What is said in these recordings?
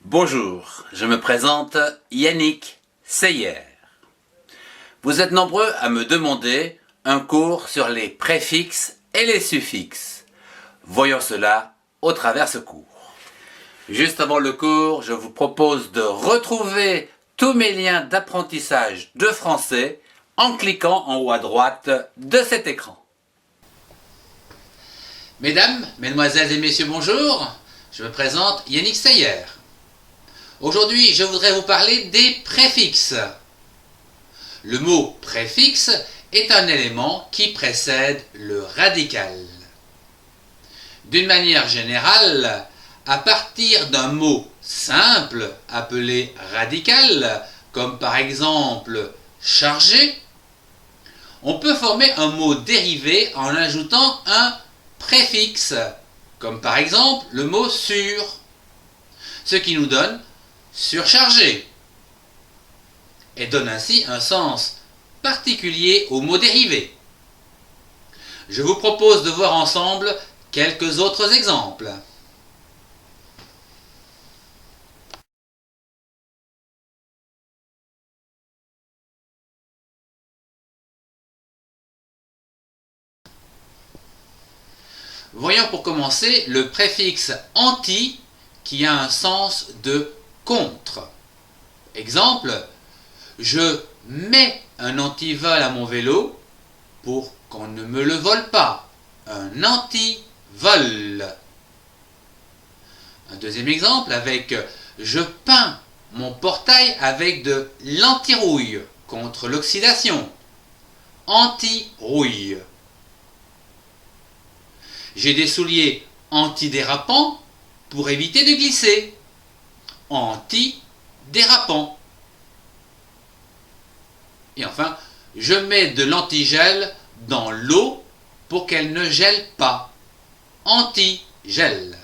Bonjour, je me présente Yannick Seyer. Vous êtes nombreux à me demander un cours sur les préfixes et les suffixes. Voyons cela au travers ce cours. Juste avant le cours, je vous propose de retrouver tous mes liens d'apprentissage de français en cliquant en haut à droite de cet écran. Mesdames, Mesdemoiselles et Messieurs, bonjour. Je me présente Yannick Seyer. Aujourd'hui, je voudrais vous parler des préfixes. Le mot préfixe est un élément qui précède le radical. D'une manière générale, à partir d'un mot simple appelé radical, comme par exemple chargé, on peut former un mot dérivé en ajoutant un préfixe, comme par exemple le mot sur, ce qui nous donne surchargé, et donne ainsi un sens particulier au mot dérivé. Je vous propose de voir ensemble quelques autres exemples. Voyons pour commencer le préfixe anti qui a un sens de contre. Exemple, je mets un antivol à mon vélo pour qu'on ne me le vole pas. Un anti-vol. Un deuxième exemple avec je peins mon portail avec de l'anti-rouille contre l'oxydation. Anti-rouille. J'ai des souliers antidérapants pour éviter de glisser. Anti-dérapant. Et enfin, je mets de l'antigel dans l'eau pour qu'elle ne gèle pas. Anti-gel.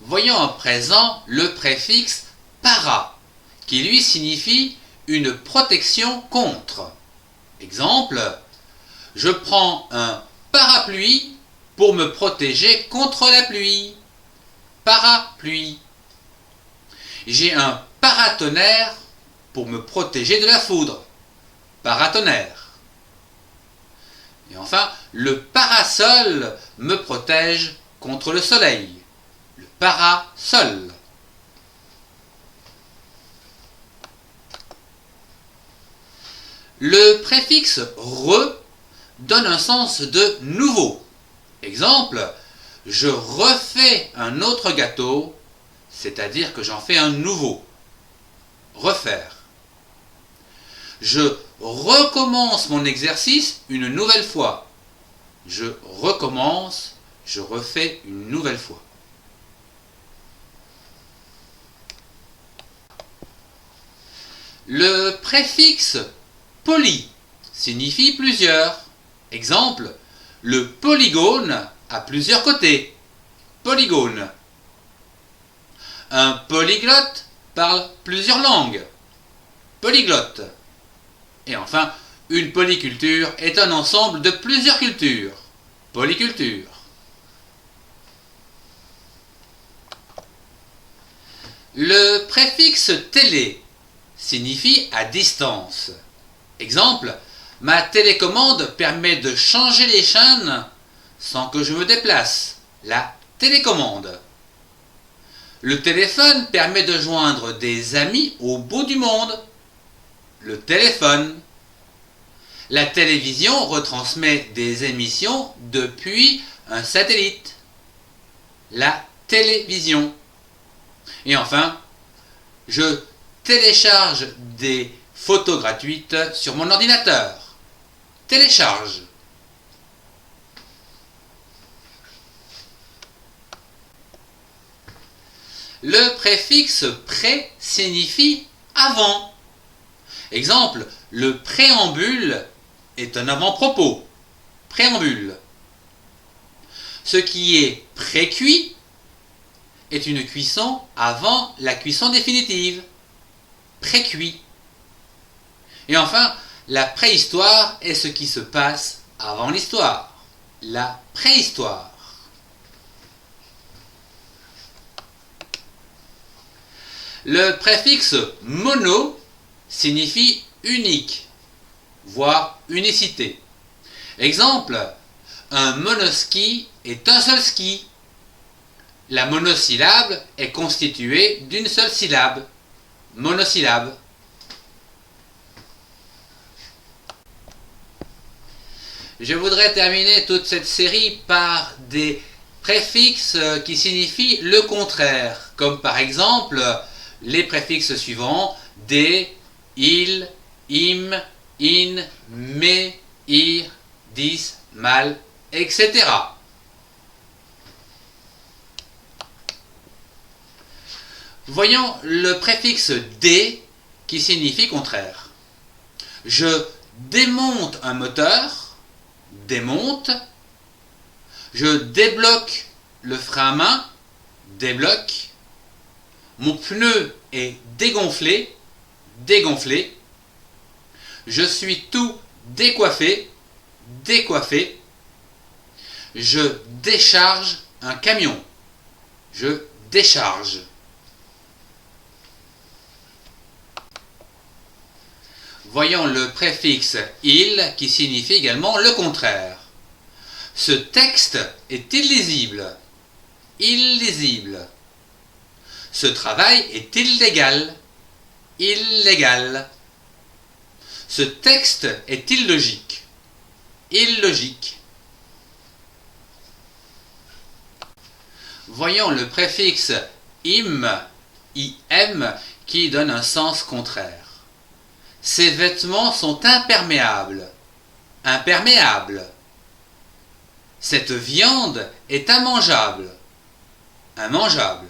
Voyons à présent le préfixe para, qui lui signifie une protection contre. Exemple, je prends un parapluie pour me protéger contre la pluie. Parapluie. J'ai un paratonnerre pour me protéger de la foudre. Paratonnerre. Et enfin, le parasol me protège contre le soleil. Le parasol. Le préfixe re donne un sens de nouveau. Exemple, je refais un autre gâteau, c'est-à-dire que j'en fais un nouveau. Refaire. Je recommence mon exercice une nouvelle fois. Je recommence, je refais une nouvelle fois. Le préfixe poly signifie plusieurs. Exemple, le polygone a plusieurs côtés. Polygone. Un polyglotte parle plusieurs langues. Polyglotte. Et enfin, une polyculture est un ensemble de plusieurs cultures. Polyculture. Le préfixe télé signifie à distance. Exemple, ma télécommande permet de changer les chaînes sans que je me déplace. La télécommande. Le téléphone permet de joindre des amis au bout du monde. Le téléphone. La télévision retransmet des émissions depuis un satellite. La télévision. Et enfin, je télécharge des photos gratuites sur mon ordinateur. Télécharge. Le préfixe pré signifie avant. Exemple, le préambule est un avant-propos. Préambule. Ce qui est pré-cuit est une cuisson avant la cuisson définitive. Pré-cuit. Et enfin, la préhistoire est ce qui se passe avant l'histoire. La préhistoire. Le préfixe mono signifie unique, voire unicité. Exemple, un monoski est un seul ski. La monosyllabe est constituée d'une seule syllabe, monosyllabe. Je voudrais terminer toute cette série par des préfixes qui signifient le contraire, comme par exemple les préfixes suivants des, il, im, in, me, ir, dis, mal, etc. Voyons le préfixe des qui signifie contraire. Je démonte un moteur, démonte. Je débloque le frein à main, débloque. Mon pneu est dégonflé, dégonflé. Je suis tout décoiffé, décoiffé. Je décharge un camion, je décharge. Voyons le préfixe il qui signifie également le contraire. Ce texte est illisible, illisible. Ce travail est illégal, illégal. Ce texte est illogique, illogique. Voyons le préfixe im, qui donne un sens contraire. Ces vêtements sont imperméables, imperméables. Cette viande est immangeable, immangeable.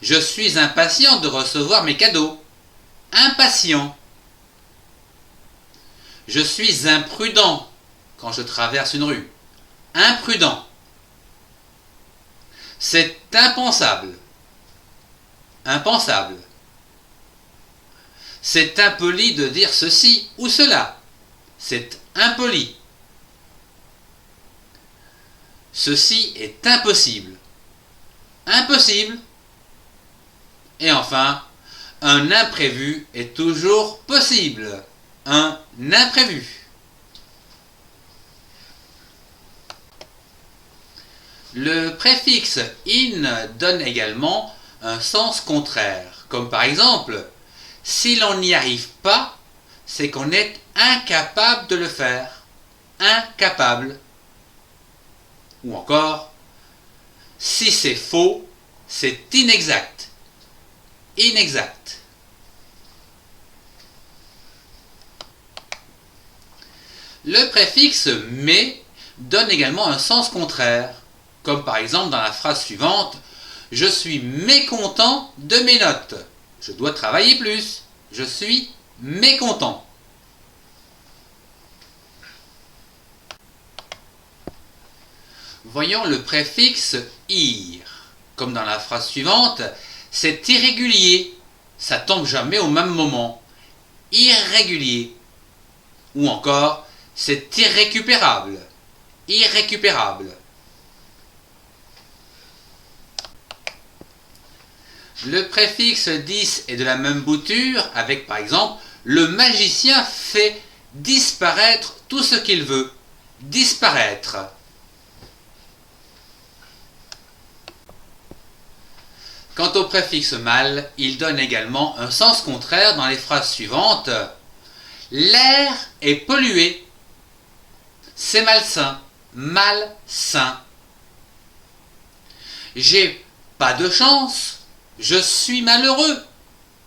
Je suis impatient de recevoir mes cadeaux, impatient. Je suis imprudent quand je traverse une rue, imprudent. C'est impensable, impensable. C'est impoli de dire ceci ou cela, c'est impoli. Ceci est impossible, impossible. Et enfin, un imprévu est toujours possible, un imprévu. Le préfixe in donne également un sens contraire, comme par exemple, si l'on n'y arrive pas, c'est qu'on est incapable de le faire, incapable. Ou encore, si c'est faux, c'est inexact, inexact. Le préfixe mais donne également un sens contraire, comme par exemple dans la phrase suivante, je suis mécontent de mes notes. Je dois travailler plus. Je suis mécontent. Voyons le préfixe ir. Comme dans la phrase suivante, c'est irrégulier. Ça tombe jamais au même moment. Irrégulier. Ou encore, c'est irrécupérable. Irrécupérable. Le préfixe dis est de la même bouture avec par exemple le magicien fait disparaître tout ce qu'il veut. Disparaître. Quant au préfixe mal, il donne également un sens contraire dans les phrases suivantes. L'air est pollué. C'est malsain. Malsain. J'ai pas de chance. Je suis malheureux,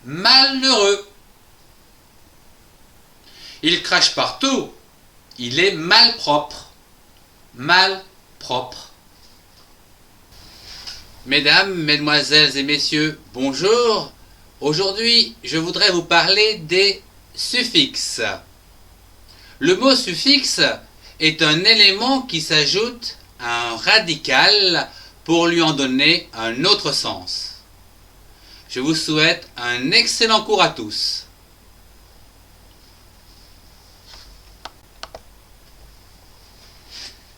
malheureux. Il crache partout, il est malpropre, malpropre. Mesdames, mesdemoiselles et messieurs, bonjour. Aujourd'hui, je voudrais vous parler des suffixes. Le mot suffixe est un élément qui s'ajoute à un radical pour lui en donner un autre sens. Je vous souhaite un excellent cours à tous.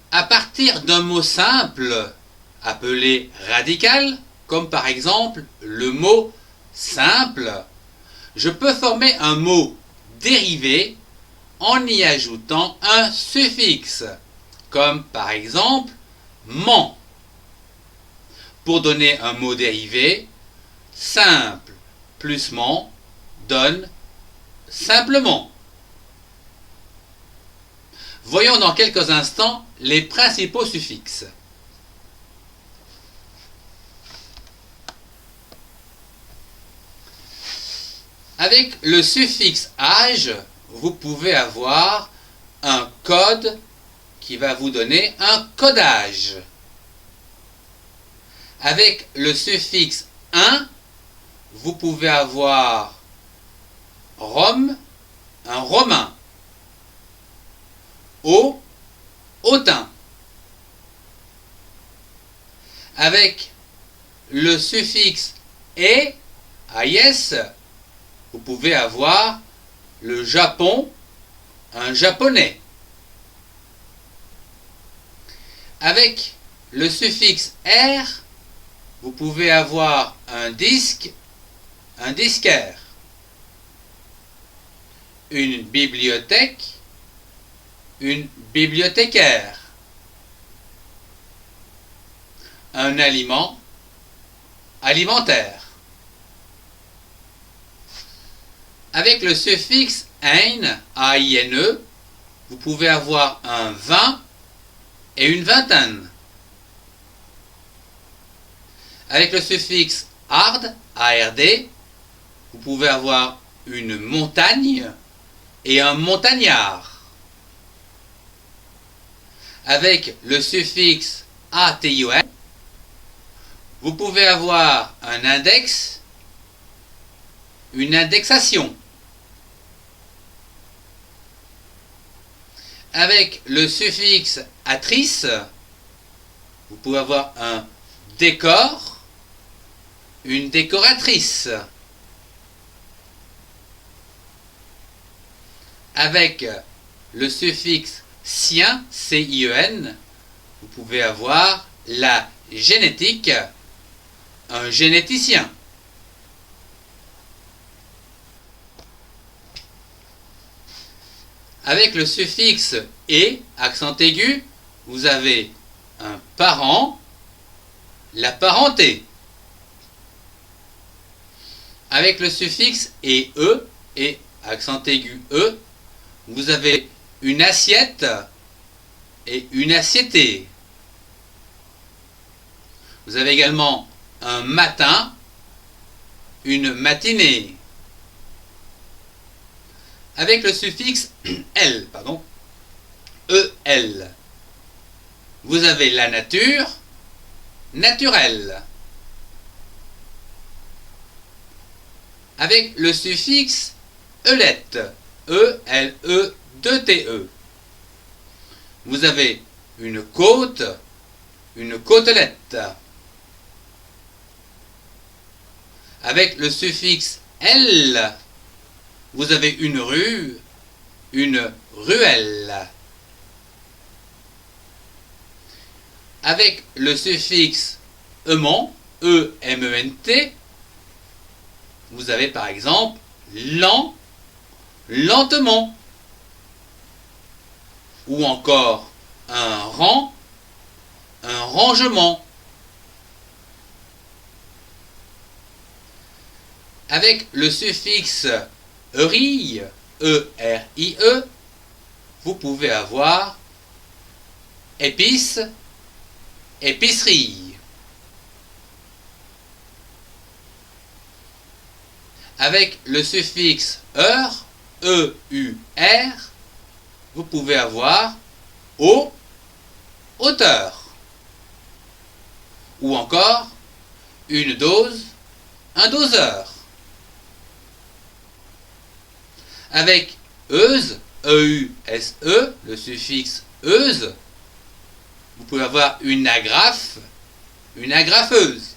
À partir d'un mot simple, appelé radical, comme par exemple le mot simple, je peux former un mot dérivé en y ajoutant un suffixe, comme par exemple ment. Pour donner un mot dérivé, simple plus ment donne simplement. Voyons dans quelques instants les principaux suffixes. Avec le suffixe age, vous pouvez avoir un code qui va vous donner un codage. Avec le suffixe un, vous pouvez avoir Rome, un romain. Autun. Avec le suffixe et, AIS, vous pouvez avoir le Japon, un japonais. Avec le suffixe R, vous pouvez avoir un disque, un disquaire. Une bibliothèque, une bibliothécaire. Un aliment, alimentaire. Avec le suffixe ein, A-I-N-E, vous pouvez avoir un vin et une vingtaine. Avec le suffixe ard, A-R-D, vous pouvez avoir une montagne et un montagnard. Avec le suffixe A-T-I-O-N, vous pouvez avoir un index, une indexation. Avec le suffixe atrice, vous pouvez avoir un décor, une décoratrice. Avec le suffixe cien, C-I-E-N, vous pouvez avoir la génétique, un généticien. Avec le suffixe et, accent aigu, vous avez un parent, la parenté. Avec le suffixe et, accent aigu, e, vous avez une assiette et une assiété. Vous avez également un matin, une matinée. Avec le suffixe L, EL, vous avez la nature, naturel. Avec le suffixe ELET, E-L-E-2-T-E, vous avez une côte, une côtelette. Avec le suffixe L, vous avez une rue, une ruelle. Avec le suffixe ement, E-M-E-N-T, vous avez par exemple lent, lentement. Ou encore un rang, un rangement. Avec le suffixe ERIE, E-R-I-E, vous pouvez avoir épice, épicerie. Avec le suffixe heure, E-U-R, vous pouvez avoir hauteur. Ou encore une dose, un doseur. Avec euse, E-U-S-E, le suffixe euse, vous pouvez avoir une agrafe, une agrafeuse.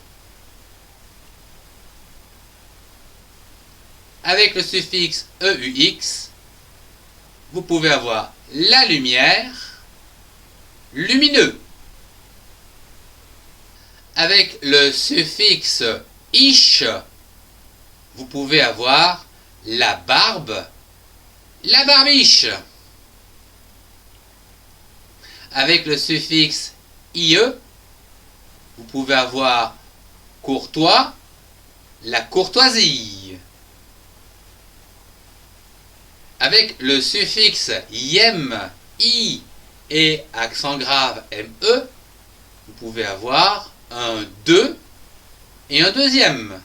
Avec le suffixe EUX, vous pouvez avoir la lumière, lumineux. Avec le suffixe ish, vous pouvez avoir la barbe, la barbiche. Avec le suffixe ie, vous pouvez avoir courtois, la courtoisie. Avec le suffixe iem, i et accent grave me, vous pouvez avoir un deux et un deuxième.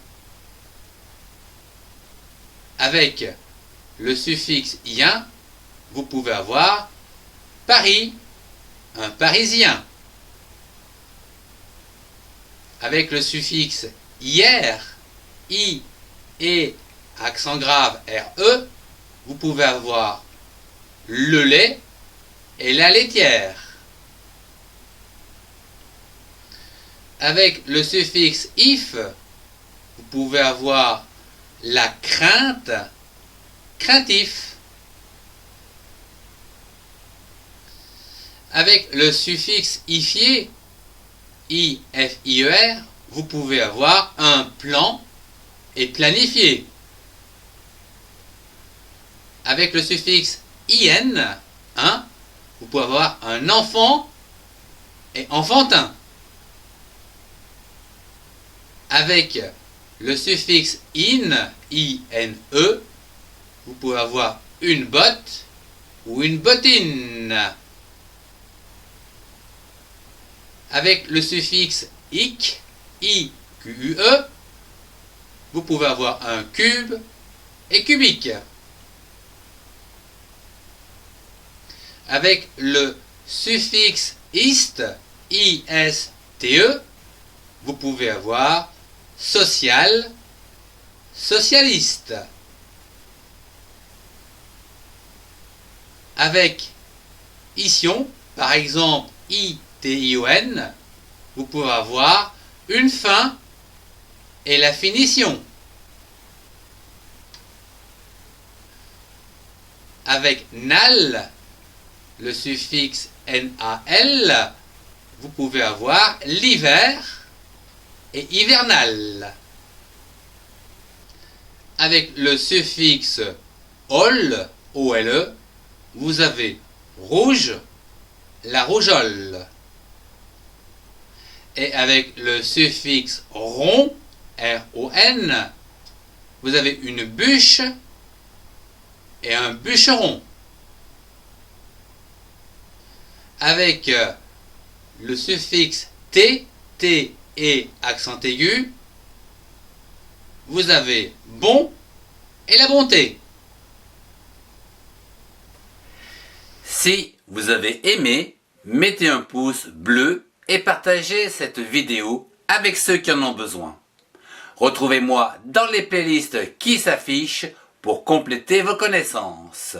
Avec le suffixe ien, vous pouvez avoir Paris, un Parisien. Avec le suffixe hier, i et accent grave re, vous pouvez avoir le lait et la laitière. Avec le suffixe if, vous pouvez avoir la crainte, craintif. Avec le suffixe ifier, I-F-I-E-R, vous pouvez avoir un plan et planifié. Avec le suffixe in, vous pouvez avoir un enfant et enfantin. Avec le suffixe in, I-N-E, vous pouvez avoir une botte ou une bottine. Avec le suffixe ic, I-Q-U-E, vous pouvez avoir un cube et cubique. Avec le suffixe iste, I-S-T-E, vous pouvez avoir social, socialiste. Avec ition, par exemple I-T-I-O-N, vous pouvez avoir une fin et la finition. Avec nal, le suffixe NAL, vous pouvez avoir l'hiver et hivernal. Avec le suffixe ol, OLE, vous avez rouge, la rougeole. Et avec le suffixe rond, R-O-N, vous avez une bûche et un bûcheron. Avec le suffixe T, T et accent aigu, vous avez bon et la bonté. Si vous avez aimé, mettez un pouce bleu et partagez cette vidéo avec ceux qui en ont besoin. Retrouvez-moi dans les playlists qui s'affichent pour compléter vos connaissances.